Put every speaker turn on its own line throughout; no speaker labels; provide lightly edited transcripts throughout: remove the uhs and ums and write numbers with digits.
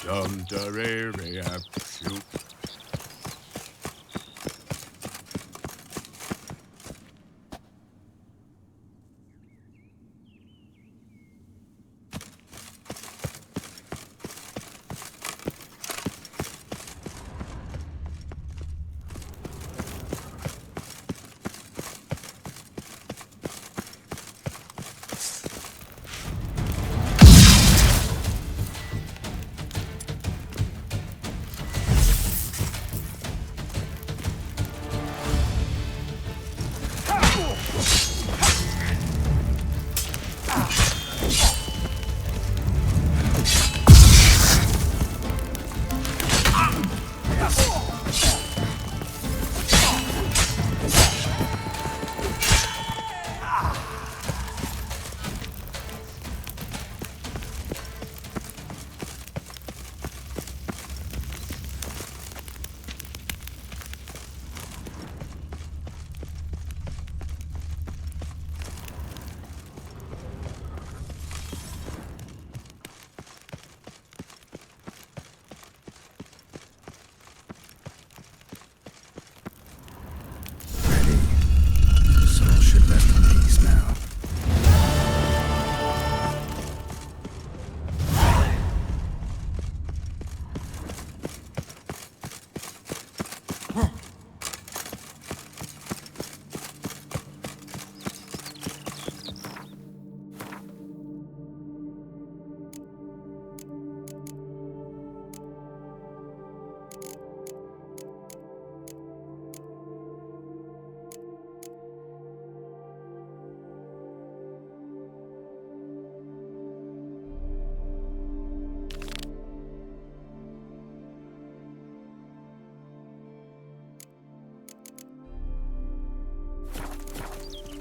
dum da re re shoot.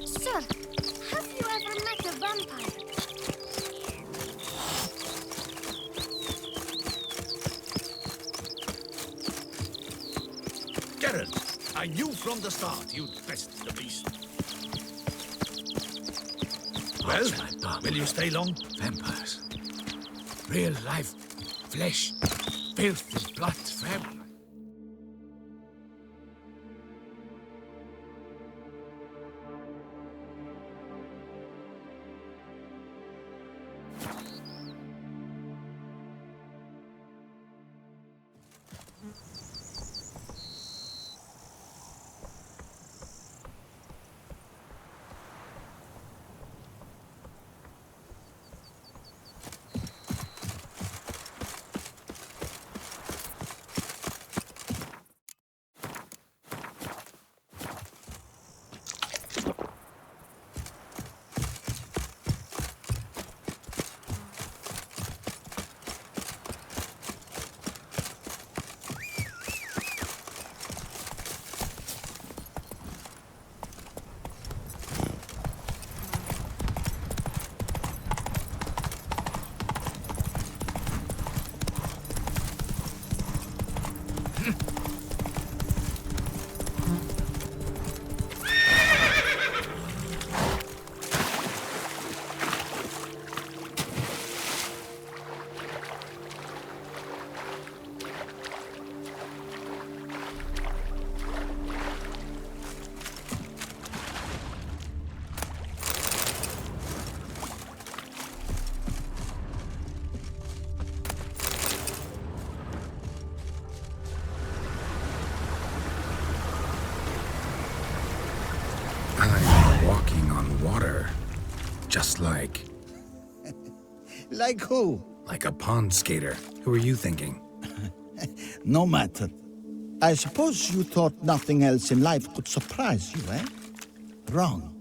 Sir, have you ever met a vampire?
Geralt, I knew from the start you'd best the beast. Well, will you stay long?
Vampires. Real life flesh. Filled with blood, fam. Water. Just like...
Like who?
Like a pond skater. Who are you thinking?
No matter. I suppose you thought nothing else in life could surprise you, eh? Wrong.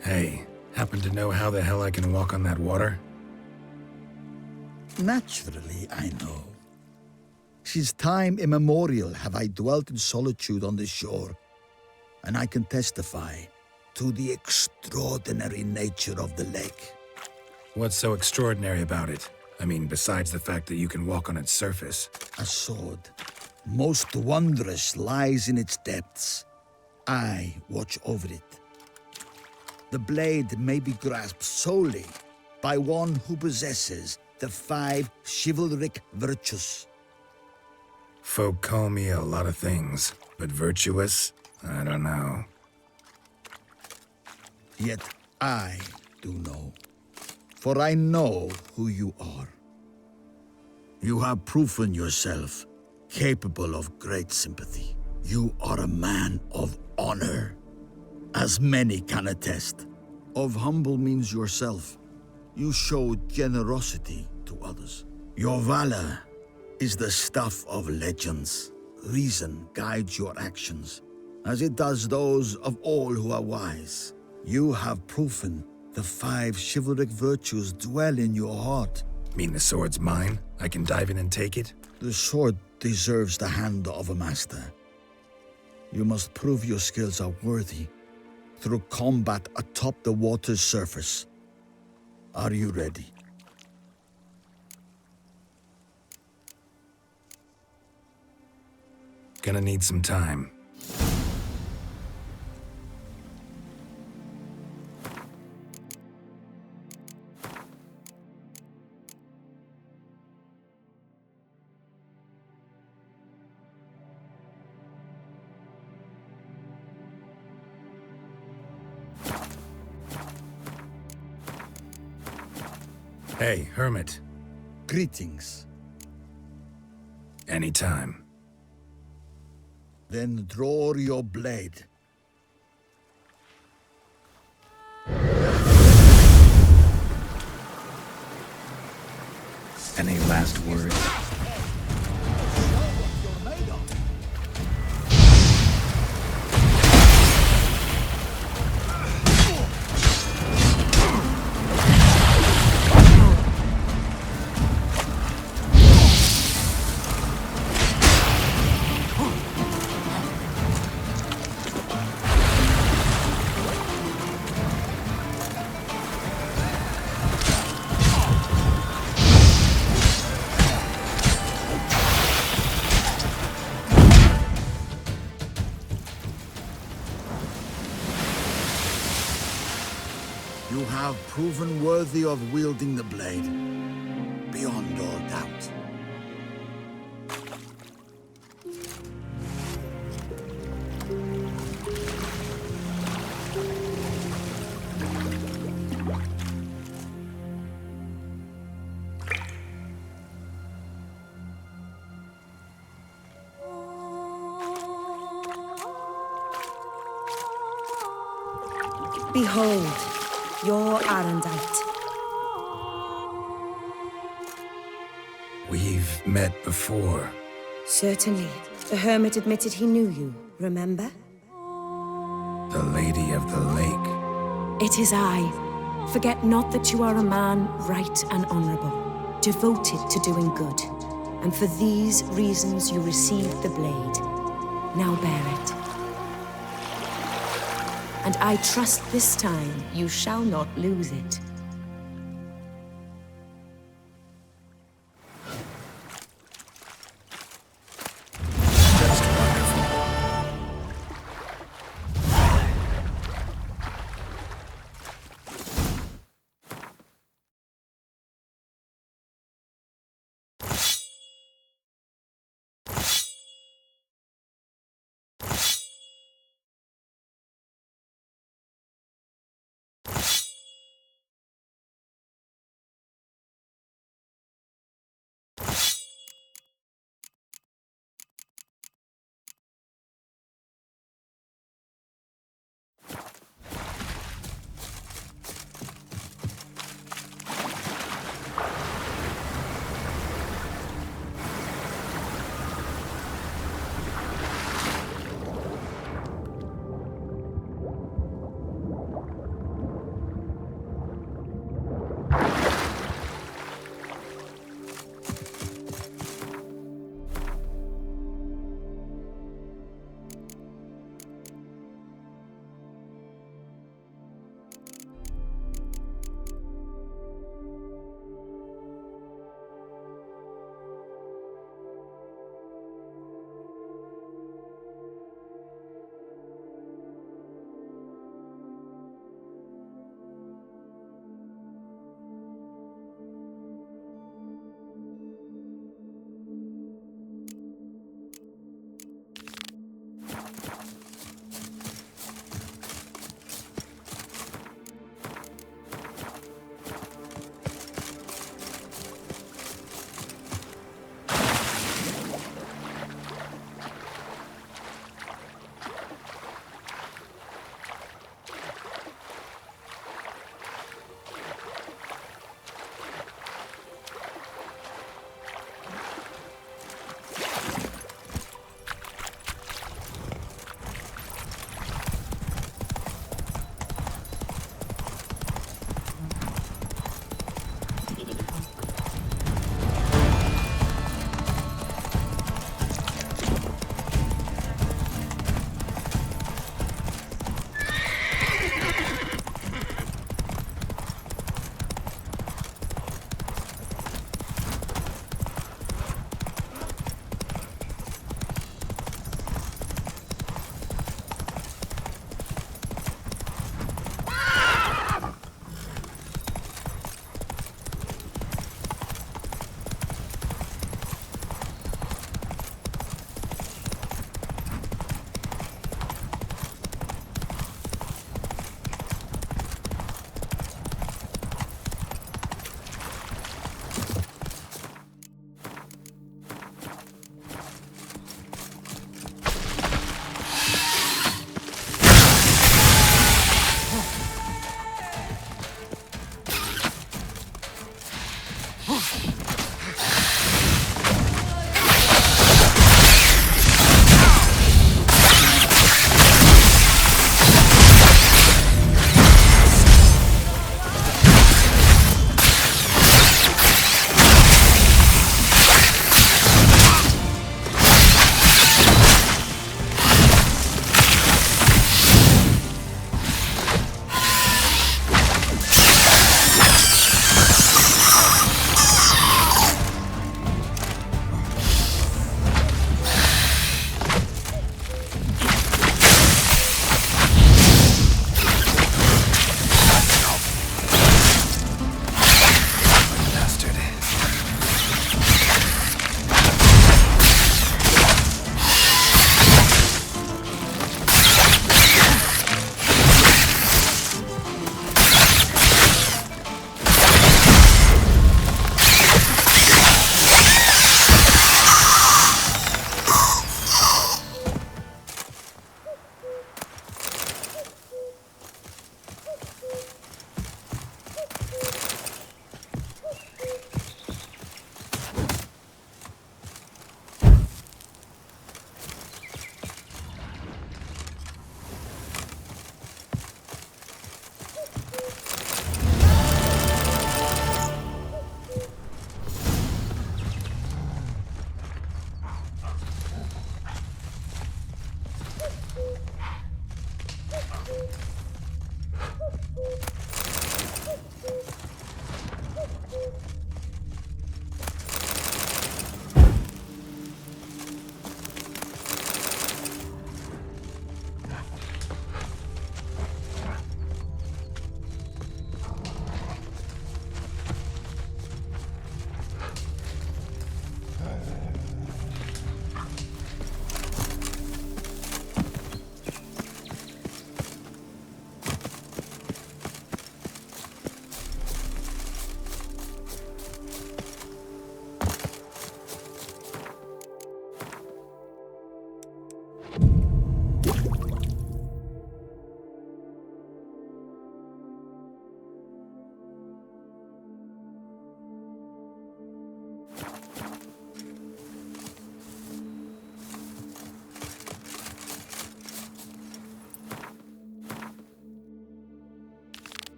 Hey, happen to know how the hell I can walk on that water?
Naturally, I know. Since time immemorial have I dwelt in solitude on this shore, and I can testify to the extraordinary nature of the lake.
What's so extraordinary about it? I mean, besides the fact that you can walk on its surface.
A sword, most wondrous, lies in its depths. I watch over it. The blade may be grasped solely by one who possesses the 5 chivalric virtues.
Folk call me a lot of things, but virtuous? I don't know.
Yet I do know, for I know who you are. You have proven yourself capable of great sympathy. You are a man of honor, as many can attest. Of humble means yourself. You show generosity to others. Your valor is the stuff of legends. Reason guides your actions, as it does those of all who are wise. You have proven the 5 chivalric virtues dwell in your heart.
Mean the sword's mine? I can dive in and take it?
The sword deserves the hand of a master. You must prove your skills are worthy through combat atop the water's surface. Are you ready?
Gonna need some time. Hey, Hermit.
Greetings.
Anytime.
Then draw your blade.
Any last words?
You have proven worthy of wielding the blade, beyond all doubt.
Behold, your Arendite.
We've met before.
Certainly. The hermit admitted he knew you, remember?
The Lady of the Lake.
It is I. Forget not that you are a man right and honorable, devoted to doing good. And for these reasons you received the blade. Now bear it. And I trust this time you shall not lose it.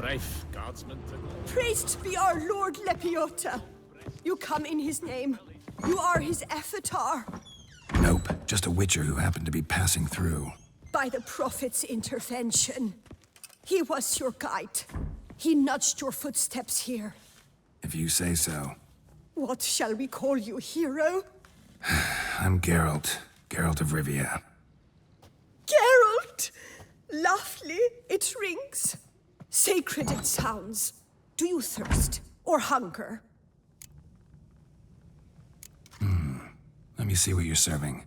strife, guardsman.
Praised be our Lord Lepiota. You come in his name. You are his avatar.
Nope, just a witcher who happened to be passing through.
By the prophet's intervention. He was your guide. He nudged your footsteps here.
If you say so.
What shall we call you, hero?
I'm Geralt. Geralt of Rivia.
Geralt! Lovely, it rings. Sacred it sounds. Do you thirst or hunger?
Let me see what you're serving.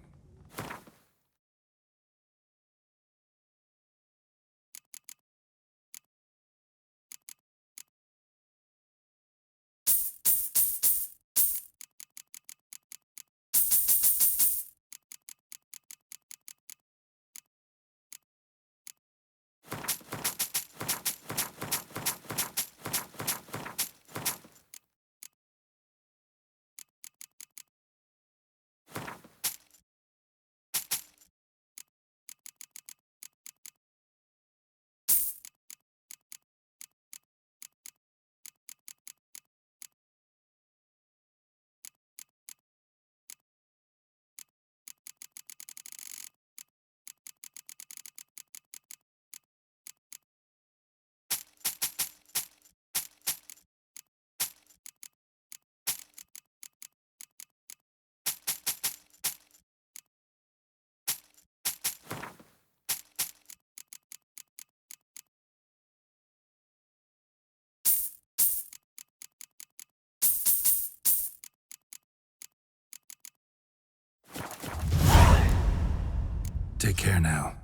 Take care now.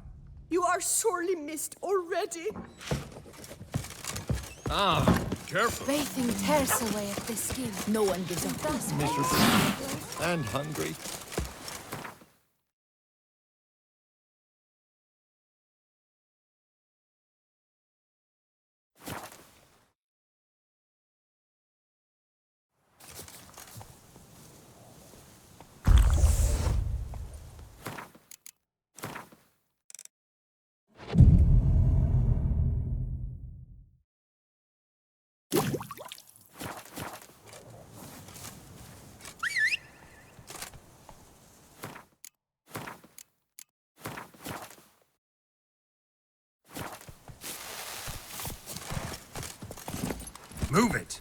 You are sorely missed already.
Ah, careful.
Bathing tears away at the skin.
No one gives a fuss.
Miserable. And hungry.
Move it!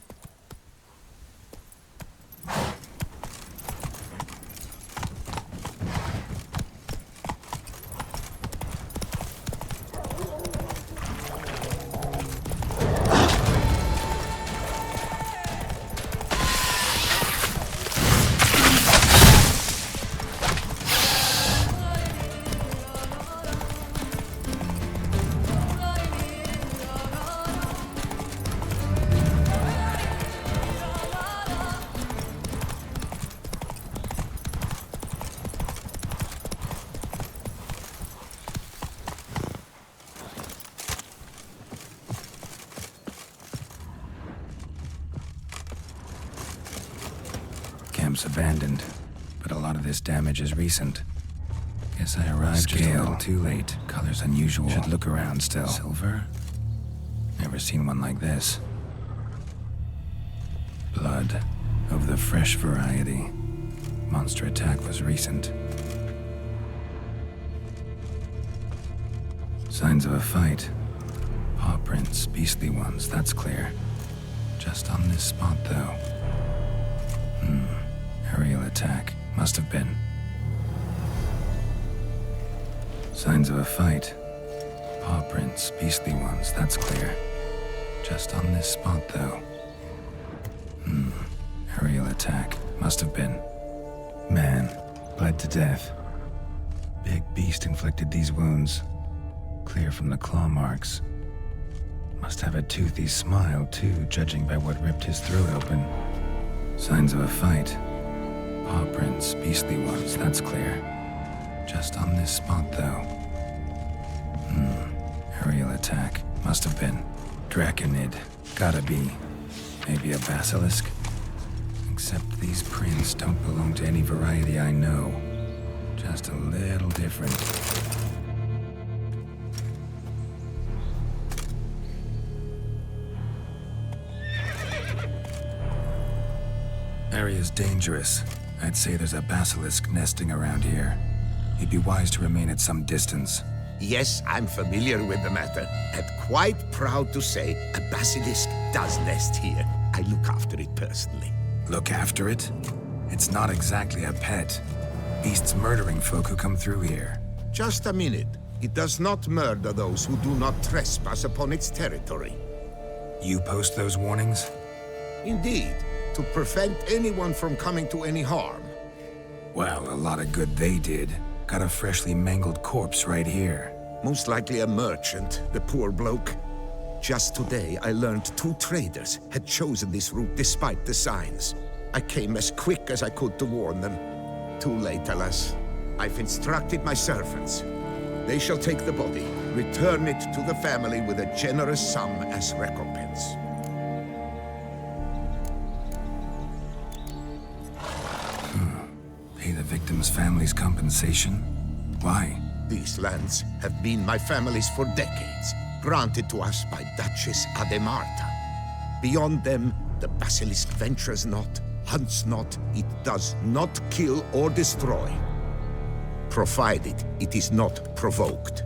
Camp's abandoned, but a lot of this damage is recent. Guess I arrived just a little too late. Color's unusual. Should look around still. Silver? Never seen one like this. Blood of the fresh variety. Monster attack was recent. Signs of a fight. Paw prints, beastly ones, that's clear. Just on this spot, though. Aerial attack. Must have been. Signs of a fight. Paw prints, beastly ones, that's clear. Just on this spot, though. Aerial attack. Must have been. Man, bled to death. Big beast inflicted these wounds. Clear from the claw marks. Must have a toothy smile, too, judging by what ripped his throat open. Signs of a fight. Paw prints, beastly ones, that's clear. Just on this spot, though. Aerial attack. Must have been. Draconid. Gotta be. Maybe a basilisk? Except these prints don't belong to any variety I know. Just a little different. Area's dangerous. I'd say there's a basilisk nesting around here. You'd be wise to remain at some distance.
Yes, I'm familiar with the matter, and quite proud to say a basilisk does nest here. I look after it personally.
Look after it? It's not exactly a pet. Beasts murdering folk who come through here.
Just a minute. It does not murder those who do not trespass upon its territory.
You post those warnings?
Indeed, to prevent anyone from coming to any harm.
Well, a lot of good they did. Got a freshly mangled corpse right here.
Most likely a merchant, the poor bloke. Just today, I learned 2 traders had chosen this route despite the signs. I came as quick as I could to warn them. Too late, alas. I've instructed my servants. They shall take the body, return it to the family with a generous sum as recompense.
Pay the victim's family's compensation? Why?
These lands have been my family's for decades, granted to us by Duchess Ademarta. Beyond them, the basilisk ventures not, hunts not, it does not kill or destroy. Provided it is not provoked.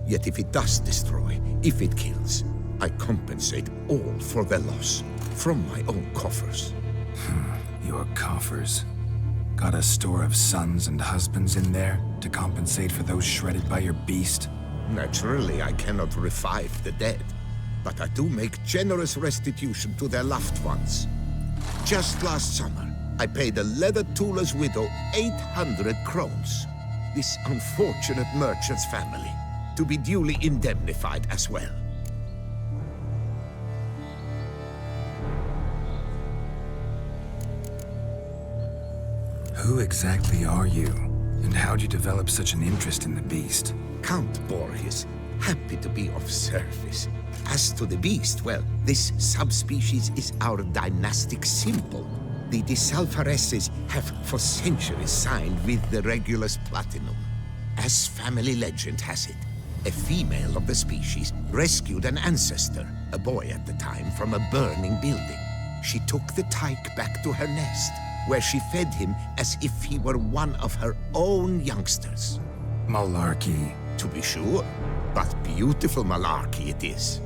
Yet if it does destroy, if it kills, I compensate all for the loss, from my own coffers.
Your coffers. Got a store of sons and husbands in there to compensate for those shredded by your beast?
Naturally, I cannot revive the dead, but I do make generous restitution to their loved ones. Just last summer, I paid a leather tooler's widow 800 crowns. This unfortunate merchant's family, to be duly indemnified as well.
Who exactly are you? And how'd you develop such an interest in the beast?
Count Borges, happy to be of service. As to the beast, well, this subspecies is our dynastic symbol. The Desalfaresses have for centuries signed with the Regulus Platinum. As family legend has it, a female of the species rescued an ancestor, a boy at the time, from a burning building. She took the tyke back to her nest, where she fed him as if he were one of her own youngsters.
Malarkey.
To be sure, but beautiful malarkey it is.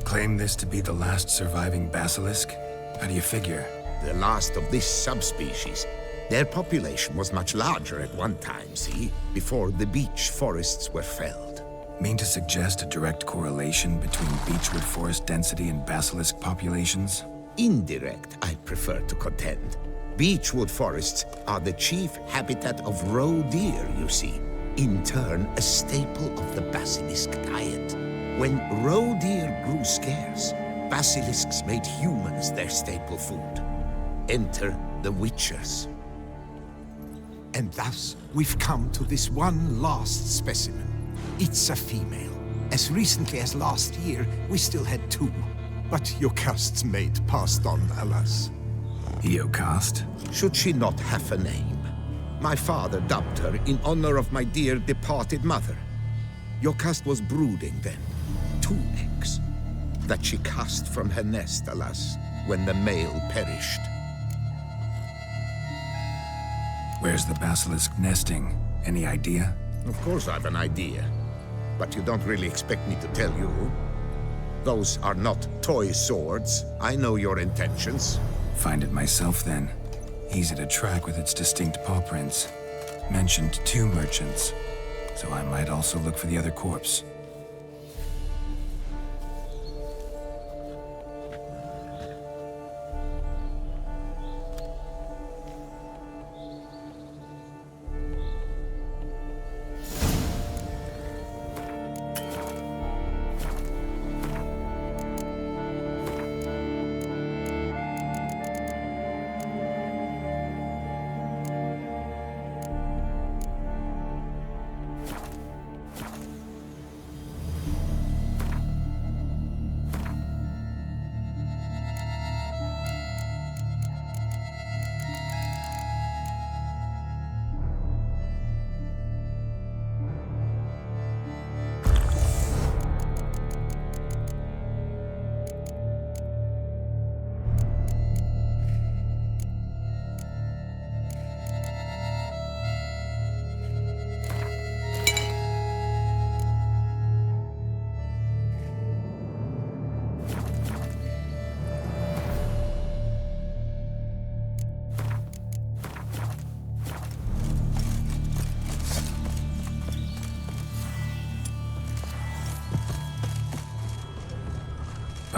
Claim this to be the last surviving basilisk? How do you figure?
The last of this subspecies. Their population was much larger at one time, see? Before the beech forests were felled.
Mean to suggest a direct correlation between beechwood forest density and basilisk populations?
Indirect, I prefer to contend. Beechwood forests are the chief habitat of roe deer, you see. In turn, a staple of the basilisk diet. When roe deer grew scarce, basilisks made humans their staple food. Enter the witchers. And thus, we've come to this one last specimen. It's a female. As recently as last year, we still had 2. But Jocast's mate passed on, alas.
Jocast?
Should she not have a name? My father dubbed her in honor of my dear departed mother. Jocast was brooding then. 2 eggs. That she cast from her nest, alas, when the male perished.
Where's the basilisk nesting? Any idea?
Of course I've an idea. But you don't really expect me to tell you. Those are not toy swords. I know your intentions.
Find it myself then. Easy to track with its distinct paw prints. Mentioned 2 merchants, so I might also look for the other corpse.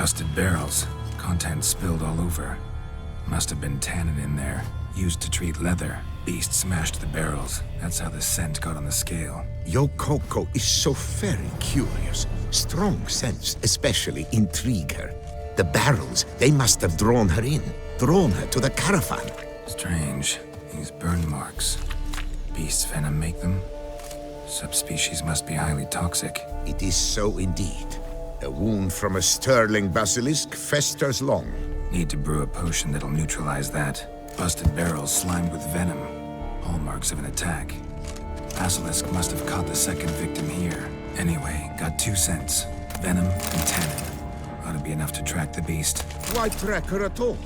Rusted barrels. Contents spilled all over. Must have been tannin in there. Used to treat leather. Beast smashed the barrels. That's how the scent got on the scale.
Your Coco is so very curious. Strong sense especially intrigue her. The barrels, they must have drawn her in. Drawn her to the caravan.
Strange. These burn marks. Beast's venom make them? Subspecies must be highly toxic.
It is so indeed. A wound from a sterling basilisk festers long.
Need to brew a potion that'll neutralize that. Busted barrels slimed with venom. Hallmarks of an attack. Basilisk must have caught the second victim here. Anyway, got 2 cents. Venom and tannin. Ought to be enough to track the beast.
Why track her at all?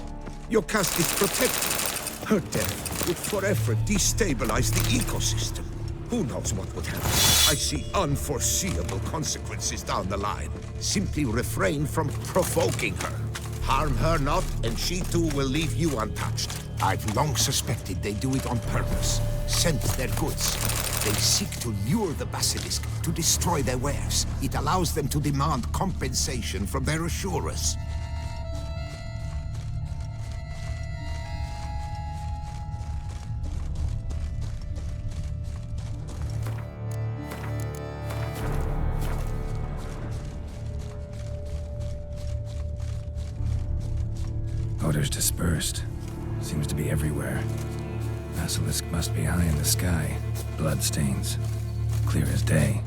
Your caste is protected. Her death would forever destabilize the ecosystem. Who knows what would happen? I see unforeseeable consequences down the line. Simply refrain from provoking her. Harm her not, and she too will leave you untouched. I've long suspected they do it on purpose. Scent their goods. They seek to lure the basilisk to destroy their wares. It allows them to demand compensation from their assurers.
Odors dispersed. Seems to be everywhere. Basilisk must be high in the sky. Blood stains. Clear as day.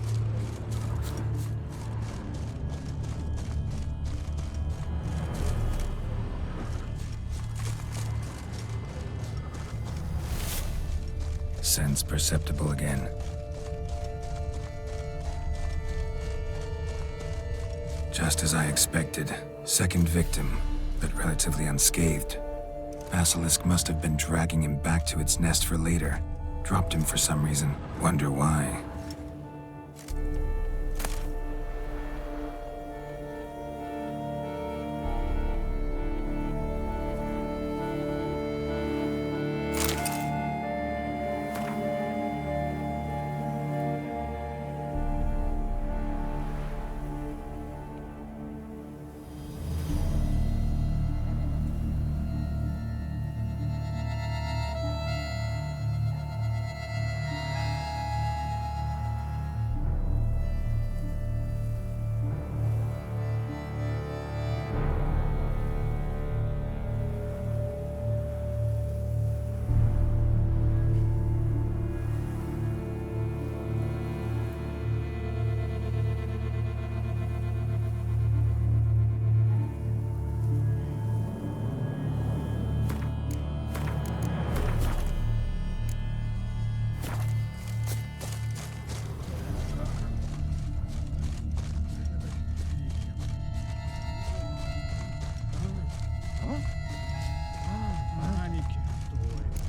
Sense perceptible again. Just as I expected. Second victim, but relatively unscathed. Basilisk must have been dragging him back to its nest for later. Dropped him for some reason. Wonder why.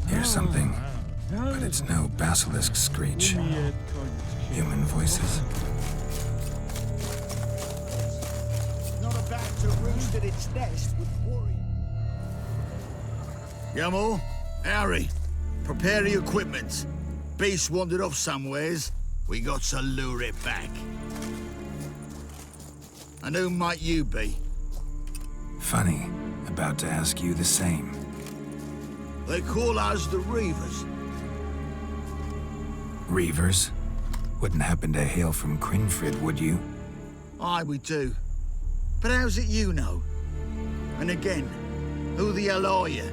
Here's something, but it's no basilisk screech. Human voices.
Not about to roost at its nest with worry.
Yamo, Harry, prepare the equipment. Beast wandered off somewheres. We got to lure it back. And who might you be?
Funny. About to ask you the same.
They call us the Reavers.
Reavers? Wouldn't happen to hail from Crinfrid, would you?
Aye, we do. But how's it you know? And again, who the hell are you?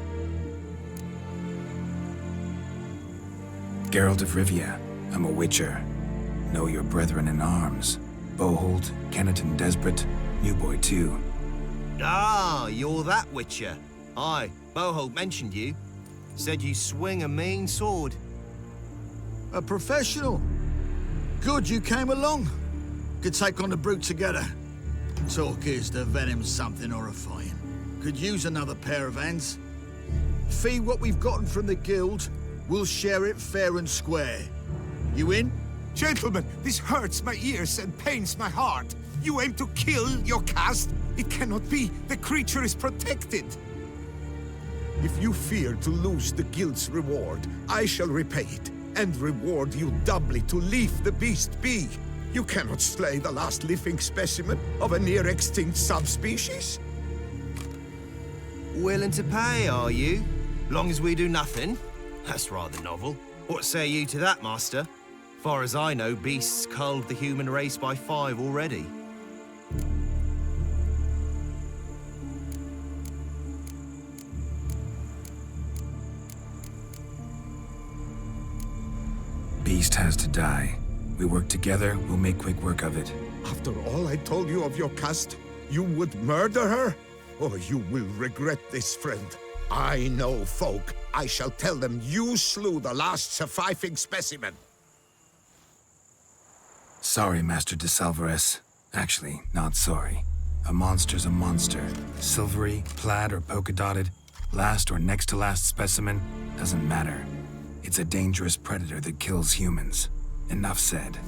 Geralt of Rivia. I'm a witcher. Know your brethren in arms. Bohold, Kenneton Desperate, New Boy too.
Ah, you're that witcher. Aye, Bohold mentioned you. Said you swing a mean sword.
A professional. Good you came along. Could take on the brute together. Talk is the venom's something horrifying. Could use another pair of hands. Fee what we've gotten from the guild. We'll share it fair and square. You in?
Gentlemen, this hurts my ears and pains my heart. You aim to kill your caste? It cannot be. The creature is protected. If you fear to lose the guild's reward, I shall repay it, and reward you doubly to leave the beast be. You cannot slay the last living specimen of a near-extinct subspecies.
Willing to pay, are you? Long as we do nothing? That's rather novel. What say you to that, Master? Far as I know, beasts culled the human race by 5 already.
Beast has to die. We work together, we'll make quick work of it.
After all I told you of your caste, you would murder her? Oh, you will regret this, friend. I know folk. I shall tell them you slew the last surviving specimen.
Sorry, Master de Salvarez. Actually, not sorry. A monster's a monster. Silvery, plaid, or polka-dotted, last or next to last specimen, doesn't matter. It's a dangerous predator that kills humans. Enough said.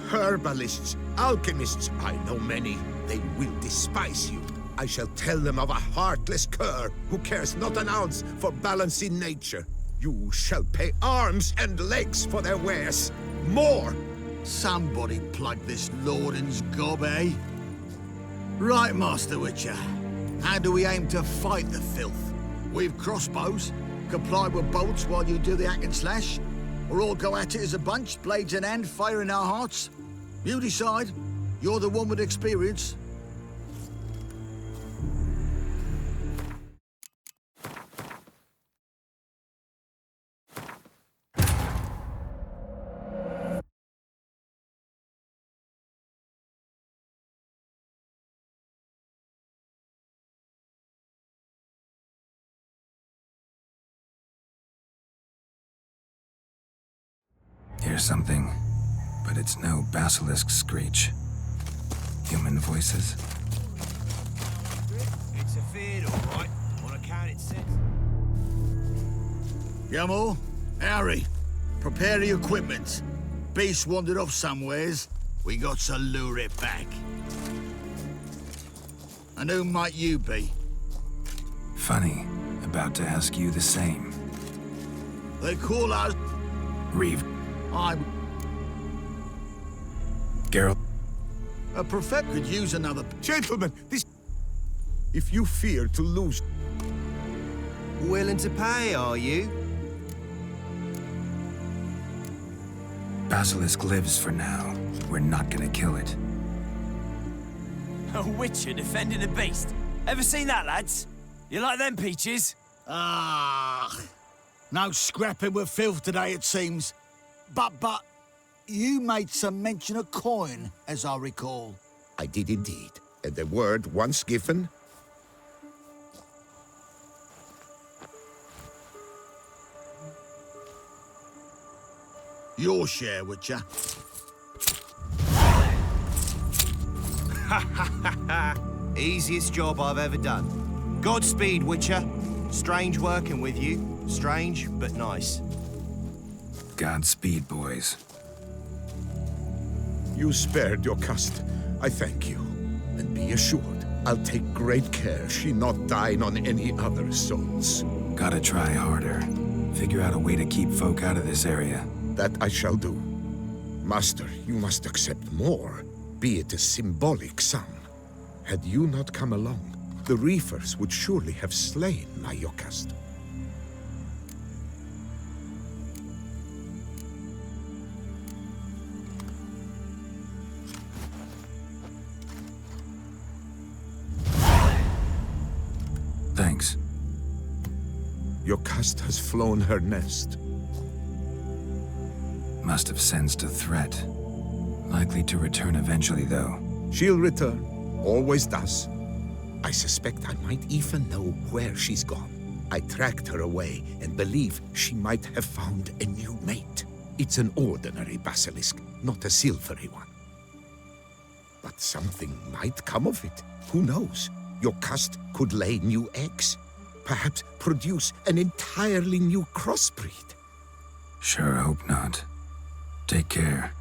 Herbalists, alchemists, I know many. They will despise you. I shall tell them of a heartless cur who cares not an ounce for balance in nature. You shall pay arms and legs for their wares. More!
Somebody plug this Lorden's gob, eh? Right, Master Witcher. How do we aim to fight the filth? With crossbows? Comply with bolts while you do the hack and slash? Or all go at it as a bunch, blades in hand, fire in our hearts? You decide. You're the one with experience.
Hear something, but it's no basilisk screech. Human voices?
It's a fear, all right. On account it says.
Yamo, Harry, prepare the equipment. Beast wandered off somewheres. We got to lure it back. And who might you be?
Funny. About to ask you the same.
They call us...
Reeve.
I'm...
Geralt.
A prophet could use another...
Gentlemen, this... If you fear to lose...
Willing to pay, are you?
Basilisk lives for now. We're not gonna kill it.
A witcher defending a beast. Ever seen that, lads? You like them peaches?
Ah, no scrapping with filth today, it seems. But, you made some mention of coin, as I recall.
I did indeed. And the word once given...
Your share, Witcher.
Easiest job I've ever done. Godspeed, Witcher. Strange working with you. Strange, but nice.
Godspeed, boys.
You spared your caste. I thank you. And be assured, I'll take great care she not dine on any other souls.
Gotta try harder. Figure out a way to keep folk out of this area.
That I shall do. Master, you must accept more, be it a symbolic sum. Had you not come along, the reefers would surely have slain my Yokast.
Thanks.
Yokast has flown her nest.
Must have sensed a threat. Likely to return eventually, though.
She'll return. Always does. I suspect I might even know where she's gone. I tracked her away and believe she might have found a new mate. It's an ordinary basilisk, not a silvery one. But something might come of it. Who knows? Your caste could lay new eggs. Perhaps produce an entirely new crossbreed.
Sure hope not. Take care.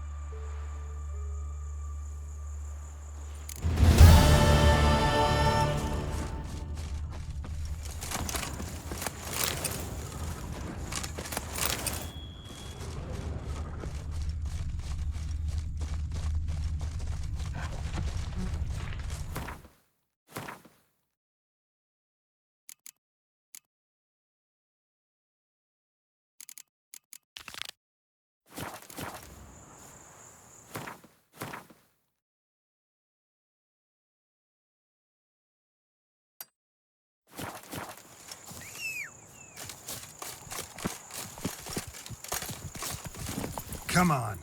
Come on.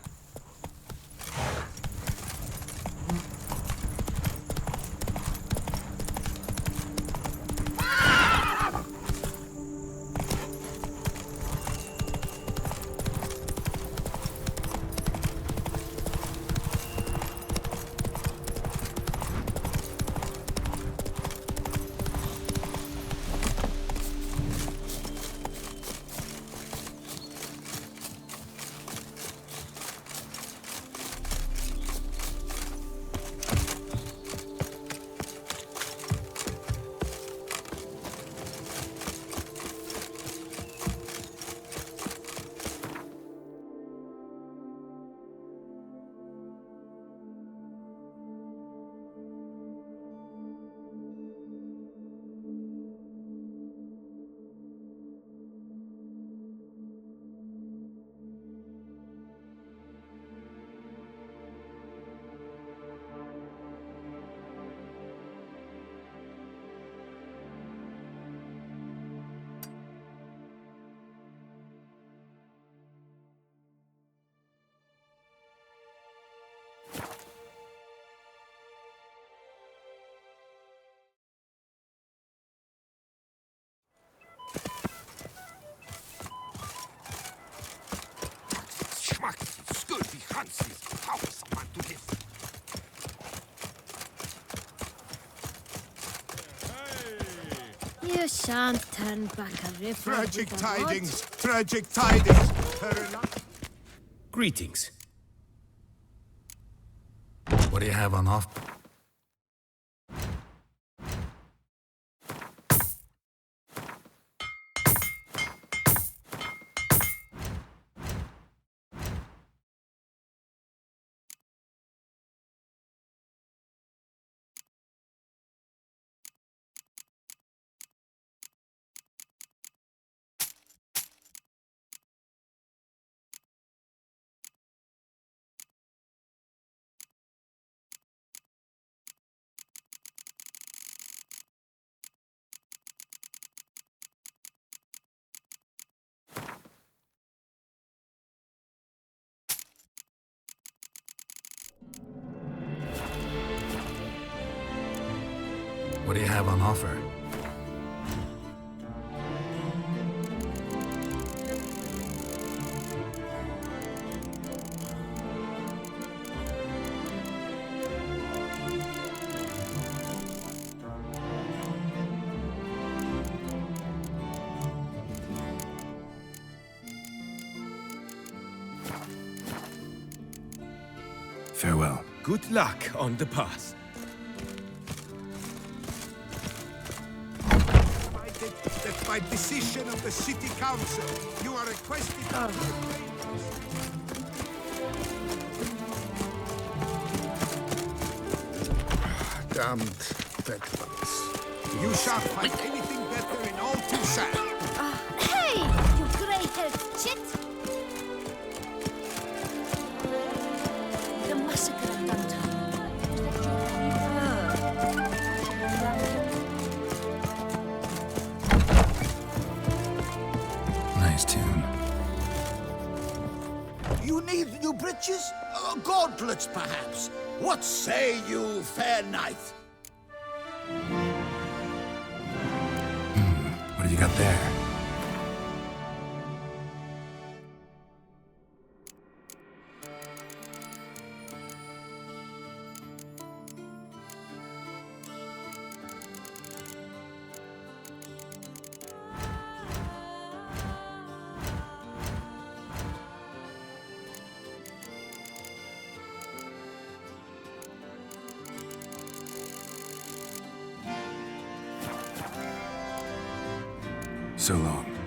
You shan't turn back a river.
Tragic tidings! Tragic tidings!
Greetings. What do you have on off? What do you have on offer? Farewell.
Good luck on the path.
That by decision of the city council, you are requested damned dead ones. You shan't find anything better in all Tucson.
Hey, you grey-haired chit! The massacre of downtown.
Nice tune.
You need new bridges? Gauntlets, perhaps? What say you, fair knight?
What do you got there? So long.